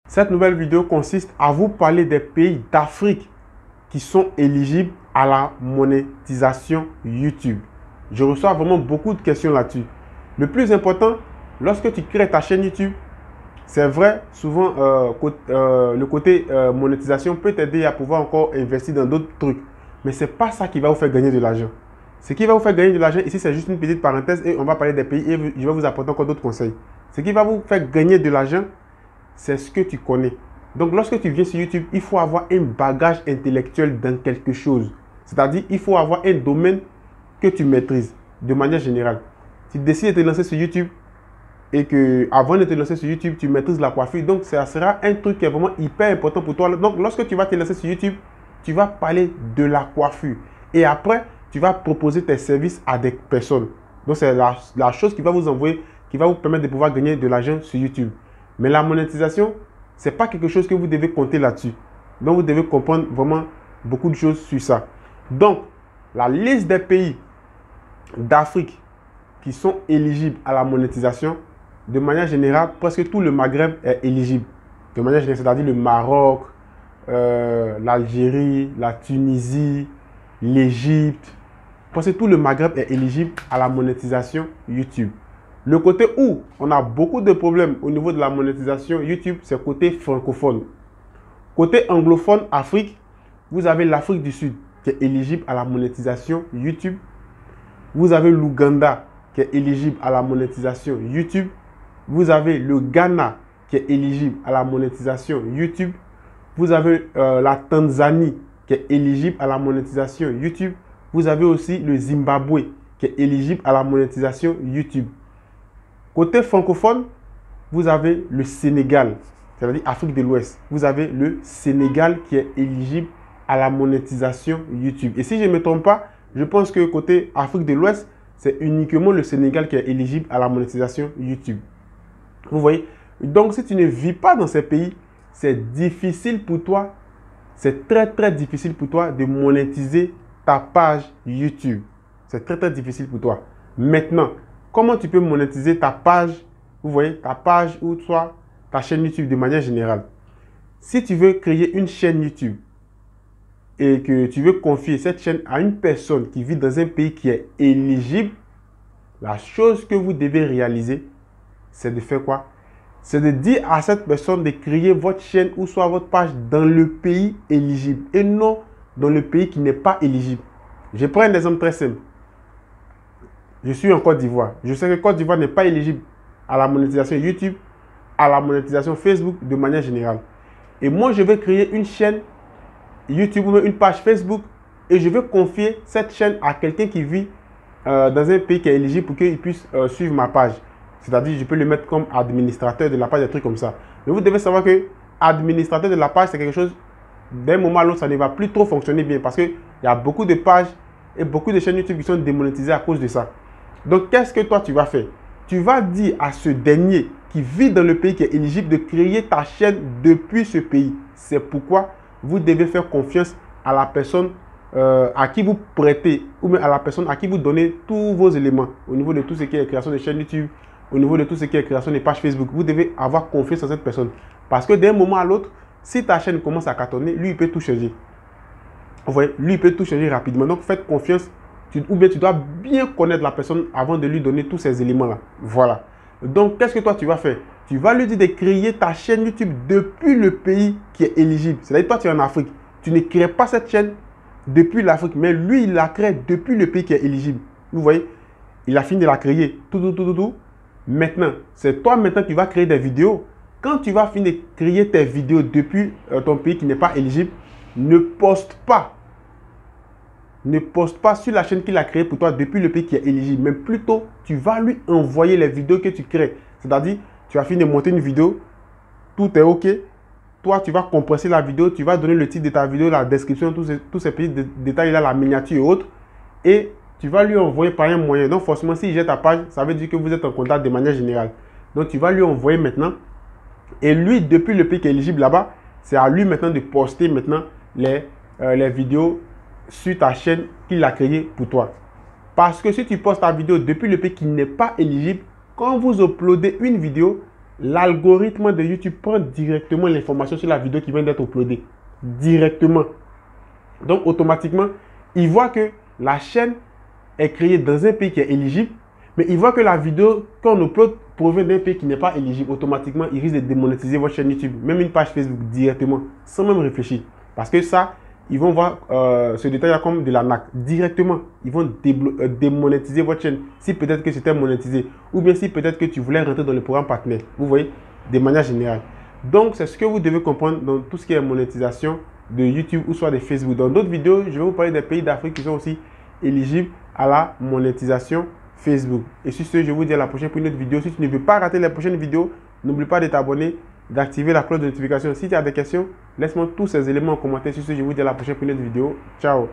Cette nouvelle vidéo consiste à vous parler des pays d'Afrique qui sont éligibles à la monétisation YouTube. Je reçois vraiment beaucoup de questions là-dessus. Le plus important, lorsque tu crées ta chaîne YouTube, c'est vrai, souvent le côté monétisation peut t'aider à pouvoir encore investir dans d'autres trucs. Mais ce n'est pas ça qui va vous faire gagner de l'argent. Ce qui va vous faire gagner de l'argent, ici c'est juste une petite parenthèse et on va parler des pays et je vais vous apporter encore d'autres conseils. Ce qui va vous faire gagner de l'argent, c'est ce que tu connais. Donc, lorsque tu viens sur YouTube, il faut avoir un bagage intellectuel dans quelque chose. C'est-à-dire, il faut avoir un domaine que tu maîtrises de manière générale. Tu décides de te lancer sur YouTube et que avant de te lancer sur YouTube, tu maîtrises la coiffure. Donc, ça sera un truc qui est vraiment hyper important pour toi. Donc, lorsque tu vas te lancer sur YouTube, tu vas parler de la coiffure. Et après, tu vas proposer tes services à des personnes. Donc, c'est la chose qui va vous envoyer, qui va vous permettre de pouvoir gagner de l'argent sur YouTube. Mais la monétisation, ce n'est pas quelque chose que vous devez compter là-dessus. Donc, vous devez comprendre vraiment beaucoup de choses sur ça. Donc, la liste des pays d'Afrique qui sont éligibles à la monétisation, de manière générale, presque tout le Maghreb est éligible. De manière générale, c'est-à-dire le Maroc, l'Algérie, la Tunisie, l'Égypte. Presque tout le Maghreb est éligible à la monétisation YouTube. Le côté où on a beaucoup de problèmes au niveau de la monétisation YouTube, c'est côté francophone. Côté anglophone, Afrique, vous avez l'Afrique du Sud qui est éligible à la monétisation YouTube. Vous avez l'Ouganda qui est éligible à la monétisation YouTube. Vous avez le Ghana qui est éligible à la monétisation YouTube. Vous avez la Tanzanie qui est éligible à la monétisation YouTube. Vous avez aussi le Zimbabwe qui est éligible à la monétisation YouTube. Côté francophone, vous avez le Sénégal, c'est-à-dire Afrique de l'Ouest. Vous avez le Sénégal qui est éligible à la monétisation YouTube. Et si je ne me trompe pas, je pense que côté Afrique de l'Ouest, c'est uniquement le Sénégal qui est éligible à la monétisation YouTube. Vous voyez? Donc, si tu ne vis pas dans ces pays, c'est difficile pour toi, c'est très difficile pour toi de monétiser ta page YouTube. C'est très difficile pour toi. Maintenant, comment tu peux monétiser ta page, vous voyez, ta page ou soit ta chaîne YouTube de manière générale? Si tu veux créer une chaîne YouTube et que tu veux confier cette chaîne à une personne qui vit dans un pays qui est éligible, la chose que vous devez réaliser, c'est de faire quoi? C'est de dire à cette personne de créer votre chaîne ou soit votre page dans le pays éligible et non dans le pays qui n'est pas éligible. Je prends un exemple très simple. Je suis en Côte d'Ivoire. Je sais que Côte d'Ivoire n'est pas éligible à la monétisation YouTube, à la monétisation Facebook de manière générale. Et moi, je vais créer une chaîne YouTube ou une page Facebook et je veux confier cette chaîne à quelqu'un qui vit dans un pays qui est éligible pour qu'il puisse suivre ma page. C'est-à-dire, je peux le mettre comme administrateur de la page, des trucs comme ça. Mais vous devez savoir que administrateur de la page, c'est quelque chose, d'un moment à l'autre, ça ne va plus trop fonctionner bien parce qu'il y a beaucoup de pages et beaucoup de chaînes YouTube qui sont démonétisées à cause de ça. Donc, qu'est-ce que toi, tu vas faire? Tu vas dire à ce dernier qui vit dans le pays qui est éligible de créer ta chaîne depuis ce pays. C'est pourquoi vous devez faire confiance à la personne à qui vous prêtez ou même à la personne à qui vous donnez tous vos éléments au niveau de tout ce qui est création de chaîne YouTube, au niveau de tout ce qui est création de pages Facebook. Vous devez avoir confiance en cette personne. Parce que d'un moment à l'autre, si ta chaîne commence à cartonner, lui, il peut tout changer. Vous voyez, lui, il peut tout changer rapidement. Donc, faites confiance. Ou bien tu dois bien connaître la personne avant de lui donner tous ces éléments-là. Voilà. Donc, qu'est-ce que toi, tu vas faire? Tu vas lui dire de créer ta chaîne YouTube depuis le pays qui est éligible. C'est-à-dire, toi, tu es en Afrique. Tu ne crées pas cette chaîne depuis l'Afrique, mais lui, il la crée depuis le pays qui est éligible. Vous voyez? Il a fini de la créer. Tout. Maintenant, c'est toi maintenant qui vas créer des vidéos. Quand tu vas finir de créer tes vidéos depuis ton pays qui n'est pas éligible, ne poste pas. Ne poste pas sur la chaîne qu'il a créée pour toi depuis le pays qui est éligible. Mais plutôt, tu vas lui envoyer les vidéos que tu crées. C'est-à-dire, tu as fini de monter une vidéo, tout est OK. Toi, tu vas compresser la vidéo, tu vas donner le titre de ta vidéo, la description, tous ces petits détails-là, la miniature et autres. Et tu vas lui envoyer par un moyen. Donc, forcément, s'il jette ta page, ça veut dire que vous êtes en contact de manière générale. Donc, tu vas lui envoyer maintenant. Et lui, depuis le pays qui est éligible là-bas, c'est à lui maintenant de poster maintenant les vidéos sur ta chaîne qu'il a créée pour toi. Parce que si tu postes ta vidéo depuis le pays qui n'est pas éligible, quand vous uploadez une vidéo, l'algorithme de YouTube prend directement l'information sur la vidéo qui vient d'être uploadée. Directement. Donc, automatiquement, il voit que la chaîne est créée dans un pays qui est éligible, mais il voit que la vidéo qu'on upload provient d'un pays qui n'est pas éligible. Automatiquement, il risque de démonétiser votre chaîne YouTube, même une page Facebook directement, sans même réfléchir. Parce que ça, ils vont voir ce détail comme de l'arnaque. Directement, ils vont démonétiser votre chaîne si peut-être que c'était monétisé. Ou bien si peut-être que tu voulais rentrer dans le programme partenaire. Vous voyez, de manière générale. Donc, c'est ce que vous devez comprendre dans tout ce qui est monétisation de YouTube ou soit de Facebook. Dans d'autres vidéos, je vais vous parler des pays d'Afrique qui sont aussi éligibles à la monétisation Facebook. Et sur ce, je vous dis à la prochaine pour une autre vidéo. Si tu ne veux pas rater les prochaines vidéos, n'oublie pas de t'abonner, d'activer la cloche de notification. Si tu as des questions, laisse-moi tous ces éléments en commentaire. Sur ce, je vous dis à la prochaine pour une autre vidéo. Ciao!